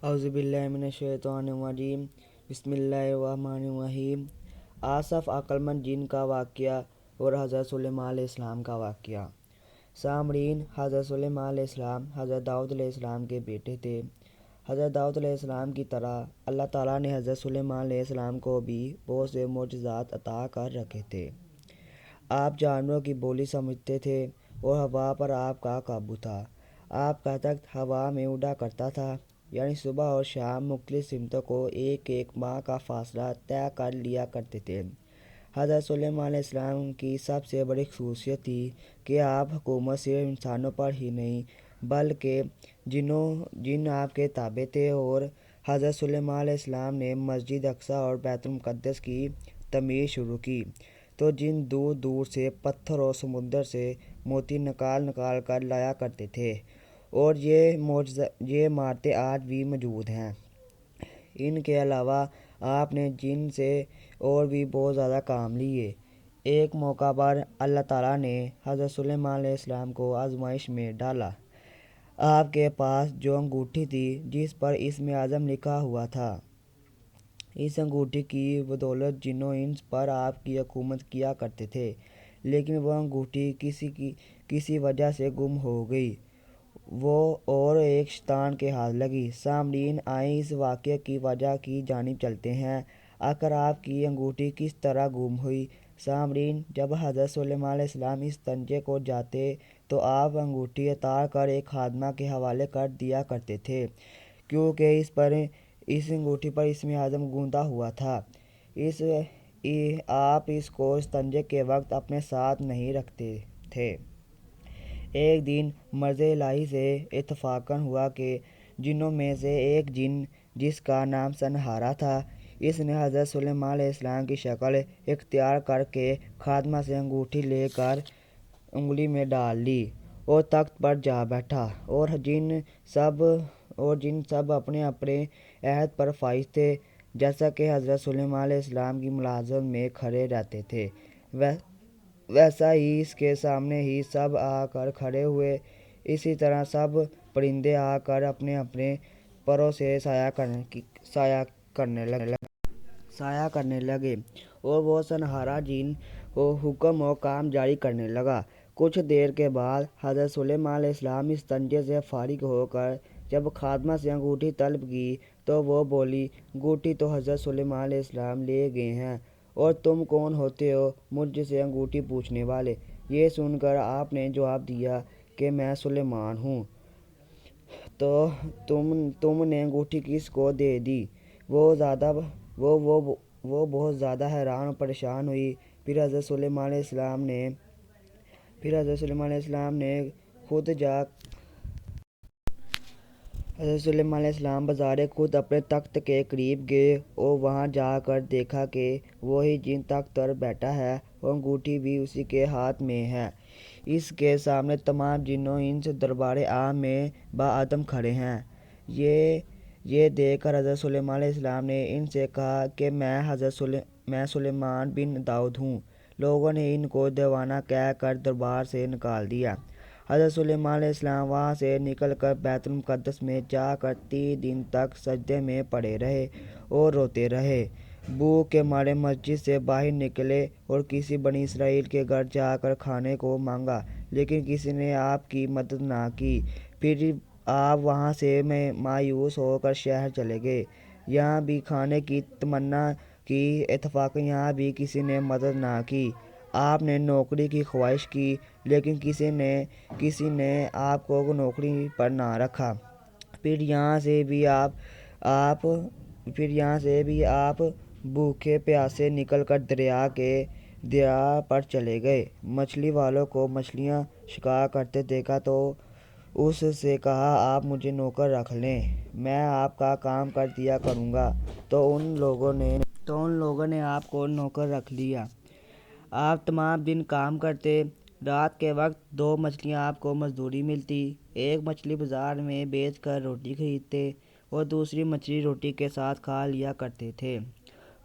اعوذ باللہ من الشیطان الرجیم بسم اللہ الرحمن الرحیم۔ آصف عقلمند جن کا واقعہ اور حضرت سلیمان علیہ السلام کا واقعہ۔ سامعین، حضرت سلیمان علیہ السلام حضرت داؤد علیہ السلام کے بیٹے تھے۔ حضرت داؤد علیہ السلام کی طرح اللہ تعالیٰ نے حضرت سلیمان علیہ السلام کو بھی بہت سے معجزات عطا کر رکھے تھے۔ آپ جانوروں کی بولی سمجھتے تھے اور ہوا پر آپ کا قابو تھا۔ آپ کا تخت ہوا میں اڑا کرتا تھا، یعنی صبح اور شام مختلف سمتوں کو ایک ماہ کا فاصلہ طے کر لیا کرتے تھے۔ حضرت سلیمان علیہ السلام کی سب سے بڑی خصوصیت تھی کہ آپ حکومت صرف انسانوں پر ہی نہیں بلکہ جن آپ کے تابع تھے، اور حضرت سلیمان علیہ السلام نے مسجد اقصیٰ اور بیت المقدس کی تعمیر شروع کی تو جن دور دور سے پتھر اور سمندر سے موتی نکال کر لایا کرتے تھے، اور یہ عمارتیں آج بھی موجود ہیں۔ ان کے علاوہ آپ نے جن سے اور بھی بہت زیادہ کام لیے۔ ایک موقع پر اللہ تعالیٰ نے حضرت سلیمان علیہ السلام کو آزمائش میں ڈالا۔ آپ کے پاس جو انگوٹھی تھی جس پر اسم اعظم لکھا ہوا تھا، اس انگوٹھی کی بدولت جنوں انس پر آپ کی حکومت کیا کرتے تھے، لیکن وہ انگوٹھی کسی وجہ سے گم ہو گئی اور ایک شیطان کے ہاتھ لگی۔ سامعین، آئیں اس واقعے کی وجہ کی جانب چلتے ہیں۔ آخر آپ کی انگوٹھی کس طرح گم ہوئی؟ سامعین، جب حضرت سلیمان علیہ السلام اس تنجے کو جاتے تو آپ انگوٹھی اتار کر ایک خادمہ کے حوالے کر دیا کرتے تھے، کیونکہ اس انگوٹھی پر اسم اعظم گوندا ہوا تھا۔ آپ اس کو استنجے کے وقت اپنے ساتھ نہیں رکھتے تھے۔ ایک دن مرض الہی سے اتفاقاً ہوا کہ جنوں میں سے ایک جن، جس کا نام سنہارا تھا، اس نے حضرت سلیمان علیہ السلام کی شکل اختیار کر کے خادمہ سے انگوٹھی لے کر انگلی میں ڈال لی اور تخت پر جا بیٹھا، اور جن سب اپنے اپنے عہد پر فائز تھے، جیسا کہ حضرت سلیمان علیہ السلام کی ملازمت میں کھڑے رہتے تھے، ویسا ہی اس کے سامنے ہی سب آ کر کھڑے ہوئے۔ اسی طرح سب پرندے آ کر اپنے اپنے پروں سے سایہ کرنے لگے اور وہ سنہارا جن حکم و کام جاری کرنے لگا۔ کچھ دیر کے بعد حضرت سلیمان علیہ السلام اس تنجے سے فارغ ہو کر جب خادمہ سے انگوٹھی طلب کی تو وہ بولی، انگوٹھی تو حضرت سلیمان علیہ السلام لے گئے ہیں، اور تم کون ہوتے ہو مجھ سے انگوٹھی پوچھنے والے؟ یہ سن کر آپ نے جواب دیا کہ میں سلیمان ہوں۔ تو تم نے انگوٹھی کس کو دے دی؟ وہ بہت زیادہ حیران اور پریشان ہوئی۔ پھر حضرت سلیمان علیہ السلام بظاہر خود اپنے تخت کے قریب گئے اور وہاں جا کر دیکھا کہ وہی جن تخت پر بیٹھا ہے اور انگوٹھی بھی اسی کے ہاتھ میں ہے۔ اس کے سامنے تمام جن و انس دربار عام میں باعدم کھڑے ہیں۔ یہ دیکھ کر حضرت سلیمان علیہ السلام نے ان سے کہا کہ میں سلیمان بن داؤد ہوں۔ لوگوں نے ان کو دیوانہ کہہ کر دربار سے نکال دیا۔ حضرت سلیمان علیہ السلام وہاں سے نکل کر بیت المقدس میں جا کر 3 دن تک سجدے میں پڑے رہے اور روتے رہے۔ بھوک کے مارے مسجد سے باہر نکلے اور کسی بنی اسرائیل کے گھر جا کر کھانے کو مانگا، لیکن کسی نے آپ کی مدد نہ کی۔ پھر آپ وہاں سے مایوس ہو کر شہر چلے گئے۔ یہاں بھی کھانے کی تمنا کی، اتفاقاً یہاں بھی کسی نے مدد نہ کی۔ آپ نے نوکری کی خواہش کی، لیکن کسی نے آپ کو نوکری پر نہ رکھا۔ پھر یہاں سے بھی آپ بھوکے پیاسے نکل کر دریا پر چلے گئے۔ مچھلی والوں کو مچھلیاں شکار کرتے دیکھا تو اس سے کہا، آپ مجھے نوکر رکھ لیں، میں آپ کا کام کر دیا کروں گا۔ تو ان لوگوں نے آپ کو نوکر رکھ لیا۔ آپ تمام دن کام کرتے، رات کے وقت 2 مچھلیاں آپ کو مزدوری ملتی۔ ایک مچھلی بازار میں بیچ کر روٹی خریدتے اور دوسری مچھلی روٹی کے ساتھ کھا لیا کرتے تھے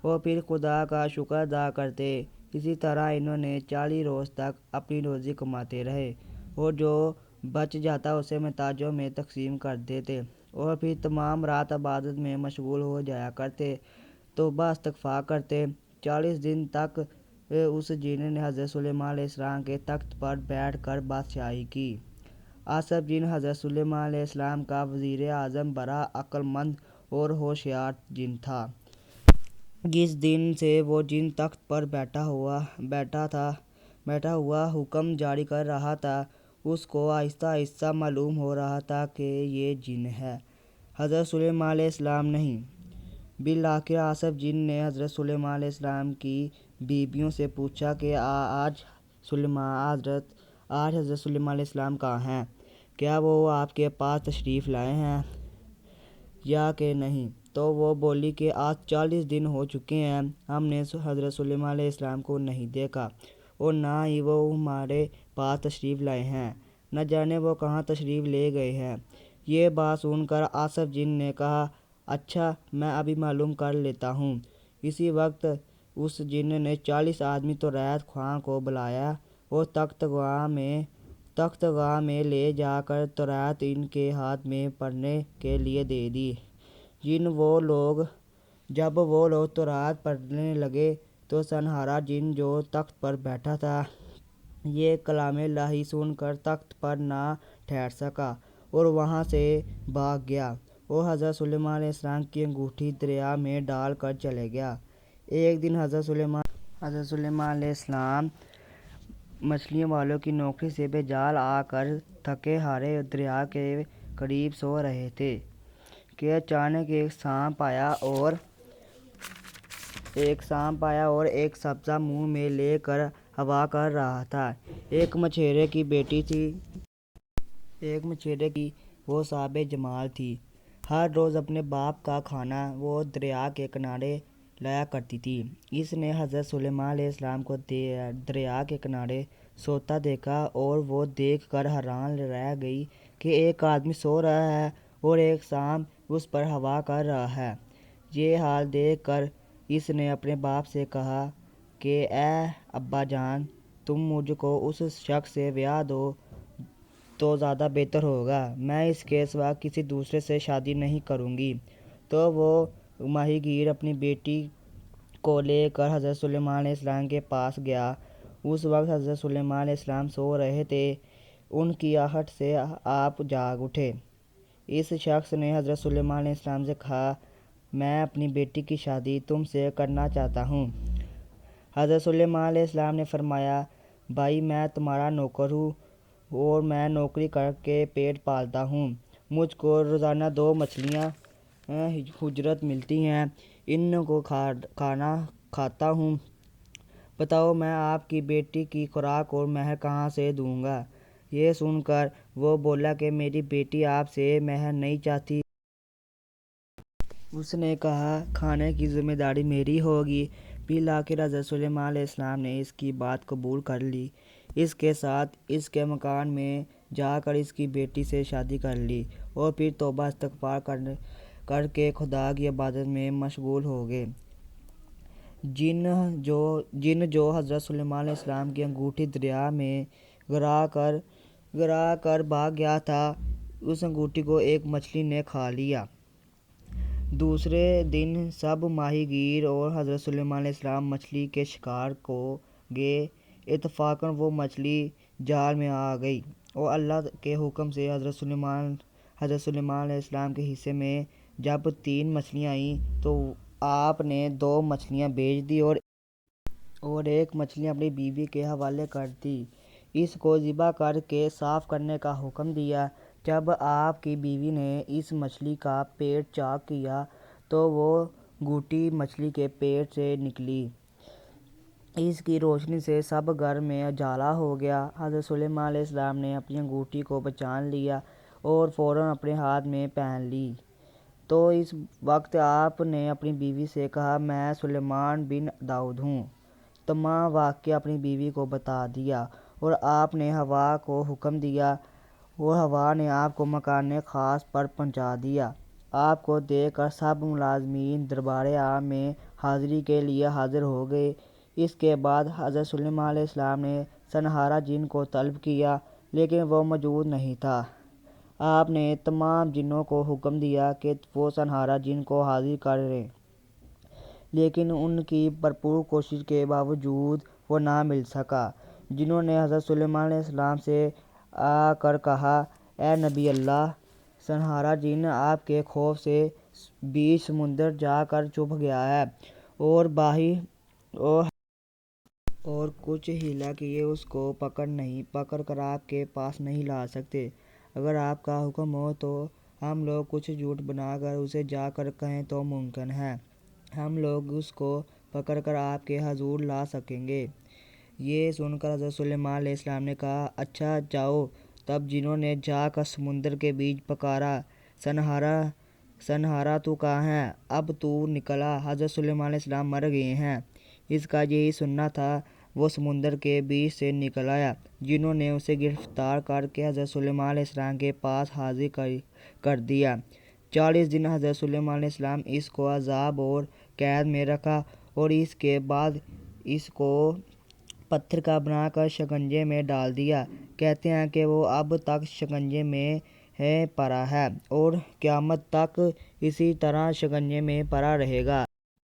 اور پھر خدا کا شکر ادا کرتے۔ اسی طرح انہوں نے 40 روز تک اپنی روزی کماتے رہے اور جو بچ جاتا اسے محتاجوں میں تقسیم کر دیتے۔ اور پھر تمام رات عبادت میں مشغول ہو جایا کرتے، توبہ استغفار کرتے۔ 40 دن تک اس جن نے حضرت سلیمان علیہ السلام کے تخت پر بیٹھ کر بادشاہی کی۔ آصف جن حضرت سلیمان علیہ السلام کا وزیر اعظم بڑا عقل مند اور ہوشیار جن تھا۔ جس دن سے وہ جن تخت پر بیٹھا ہوا حکم جاری کر رہا تھا، اس کو آہستہ آہستہ معلوم ہو رہا تھا کہ یہ جن ہے، حضرت سلیمان علیہ السلام نہیں۔ بالآخر آصف جن نے حضرت سلیمان علیہ السلام کی بیویوں سے پوچھا کہ آج حضرت سلیمان علیہ السلام کہاں ہیں؟ کیا وہ آپ کے پاس تشریف لائے ہیں یا کہ نہیں؟ تو وہ بولی کہ آج 40 دن ہو چکے ہیں، ہم نے حضرت سلیمان علیہ السلام کو نہیں دیکھا اور نہ ہی وہ ہمارے پاس تشریف لائے ہیں، نہ جانے وہ کہاں تشریف لے گئے ہیں۔ یہ بات سن کر آصف جن نے کہا، اچھا میں ابھی معلوم کر لیتا ہوں۔ اسی وقت اس جن نے 40 آدمی توریت خواں کو بلایا اور تخت گاہ میں لے جا کر توریت ان کے ہاتھ میں پڑھنے کے لیے دے دی۔ جب وہ لوگ توریت پڑھنے لگے تو سنہارا جن جو تخت پر بیٹھا تھا، یہ کلام الہی سن کر تخت پر نہ ٹھہر سکا اور وہاں سے بھاگ گیا اور حضرت سلیمان علیہ السلام کی انگوٹھی دریا میں ڈال کر چلے گیا۔ ایک دن حضرت سلیمان علیہ السلام مچھلیوں والوں کی نوکری سے بیجال آ کر تھکے ہارے دریا کے قریب سو رہے تھے کہ اچانک ایک سانپ آیا اور ایک سبزہ منہ میں لے کر ہوا کر رہا تھا۔ ایک مچھیرے کی بیٹی تھی، وہ صاحب جمال تھی۔ ہر روز اپنے باپ کا کھانا وہ دریا کے کنارے لایا کرتی تھی۔ اس نے حضرت سلیمان علیہ السلام کو دریا کے کنارے سوتا دیکھا اور وہ دیکھ کر حیران رہ گئی کہ ایک آدمی سو رہا ہے اور ایک سانپ اس پر ہوا کر رہا ہے۔ یہ حال دیکھ کر اس نے اپنے باپ سے کہا کہ اے ابا جان، تم مجھ کو اس شخص سے بیاہ دو تو زیادہ بہتر ہوگا، میں اس کے سوا کسی دوسرے سے شادی نہیں کروں گی۔ تو وہ ماہی گیر اپنی بیٹی کو لے کر حضرت سلیمان علیہ السلام کے پاس گیا۔ اس وقت حضرت سلیمان علیہ السلام سو رہے تھے۔ ان کی آہٹ سے آپ جاگ اٹھے۔ اس شخص نے حضرت سلیمان علیہ السلام سے کہا، میں اپنی بیٹی کی شادی تم سے کرنا چاہتا ہوں۔ حضرت سلیمان علیہ السلام نے فرمایا، بھائی میں تمہارا نوکر ہوں اور میں نوکری کر کے پیٹ پالتا ہوں۔ مجھ کو روزانہ 2 مچھلیاں اجرت ملتی ہیں، ان کو کھانا کھاتا ہوں۔ بتاؤ میں آپ کی بیٹی کی خوراک اور مہر کہاں سے دوں گا؟ یہ سن کر وہ بولا کہ میری بیٹی آپ سے مہر نہیں چاہتی۔ اس نے کہا، کھانے کی ذمہ داری میری ہوگی۔ بالآخر حضرت سلیمان علیہ السلام نے اس کی بات قبول کر لی۔ اس کے ساتھ اس کے مکان میں جا کر اس کی بیٹی سے شادی کر لی اور پھر توبہ استغفار کر کے خدا کی عبادت میں مشغول ہو گئے۔ جن جو حضرت سلیمان علیہ السلام کی انگوٹھی دریا میں گرا کر بھاگ گیا تھا، اس انگوٹھی کو ایک مچھلی نے کھا لیا۔ دوسرے دن سب ماہی گیر اور حضرت سلیمان علیہ السلام مچھلی کے شکار کو گئے۔ اتفاقاً وہ مچھلی جال میں آ گئی اور اللہ کے حکم سے حضرت سلیمان علیہ السلام کے حصے میں جب 3 مچھلیاں آئیں تو آپ نے 2 مچھلیاں بیچ دی اور ایک مچھلی اپنی بیوی کے حوالے کر دی۔ اس کو ذبح کر کے صاف کرنے کا حکم دیا۔ جب آپ کی بیوی نے اس مچھلی کا پیٹ چاک کیا تو وہ انگوٹھی مچھلی کے پیٹ سے نکلی۔ اس کی روشنی سے سب گھر میں اجالا ہو گیا۔ حضرت سلیمان علیہ السلام نے اپنی انگوٹھی کو پہچان لیا اور فوراً اپنے ہاتھ میں پہن لی۔ تو اس وقت آپ نے اپنی بیوی سے کہا، میں سلیمان بن داؤد ہوں۔ تمام واقعہ اپنی بیوی کو بتا دیا اور آپ نے ہوا کو حکم دیا اور ہوا نے آپ کو مکان خاص پر پہنچا دیا۔ آپ کو دیکھ کر سب ملازمین دربار عام میں حاضری کے لیے حاضر ہو گئے۔ اس کے بعد حضرت سلیمان علیہ السلام نے سنہارا جن کو طلب کیا لیکن وہ موجود نہیں تھا۔ آپ نے تمام جنوں کو حکم دیا کہ وہ سنہارا جن کو حاضر کریں، لیکن ان کی بھرپور کوشش کے باوجود وہ نہ مل سکا۔ جنوں نے حضرت سلیمان علیہ السلام سے آ کر کہا، اے نبی اللہ، سنہارا جن آپ کے خوف سے بیچ سمندر جا کر چھپ گیا ہے اور کچھ ہیلا کیے اس کو پکڑ کر آپ کے پاس نہیں لا سکتے۔ اگر آپ کا حکم ہو تو ہم لوگ کچھ جھوٹ بنا کر اسے جا کر کہیں تو ممکن ہے ہم لوگ اس کو پکڑ کر آپ کے حضور لا سکیں گے۔ یہ سن کر حضرت سلیمان علیہ السلام نے کہا، اچھا جاؤ۔ تب جنوں نے جا کر سمندر کے بیچ پکارا، سنہارا تو کہاں ہے؟ اب تو نکلا، حضرت سلیمان علیہ السلام مر گئے ہیں۔ اس کا یہی سننا تھا۔ وہ سمندر کے بیچ سے نکل آیا۔ جنوں نے اسے گرفتار کر کے حضرت سلیمان علیہ السلام کے پاس حاضر کر دیا۔ 40 دن حضرت سلیمان علیہ السلام اس کو عذاب اور قید میں رکھا اور اس کے بعد اس کو پتھر کا بنا کر شکنجے میں ڈال دیا۔ کہتے ہیں کہ وہ اب تک شکنجے میں پڑا ہے اور قیامت تک اسی طرح شکنجے میں پڑا رہے گا۔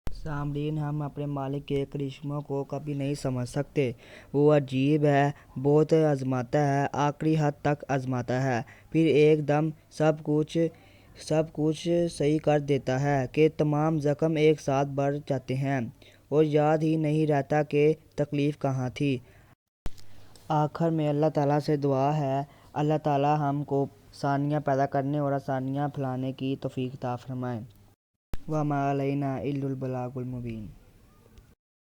سامعین، ہم اپنے مالک کے کرشموں کو کبھی نہیں سمجھ سکتے۔ وہ عجیب ہے، بہت آزماتا ہے، آخری حد تک آزماتا ہے، پھر ایک دم سب کچھ صحیح کر دیتا ہے کہ تمام زخم ایک ساتھ بھر جاتے ہیں اور یاد ہی نہیں رہتا کہ تکلیف کہاں تھی۔ آخر میں اللہ تعالیٰ سے دعا ہے، اللہ تعالیٰ ہم کو آسانیاں پیدا کرنے اور آسانیاں پھیلانے کی توفیق عطا فرمائے۔ وَمَا عَلَيْنَا إِلَّا الْبَلَاغُ الْمُبِينُ۔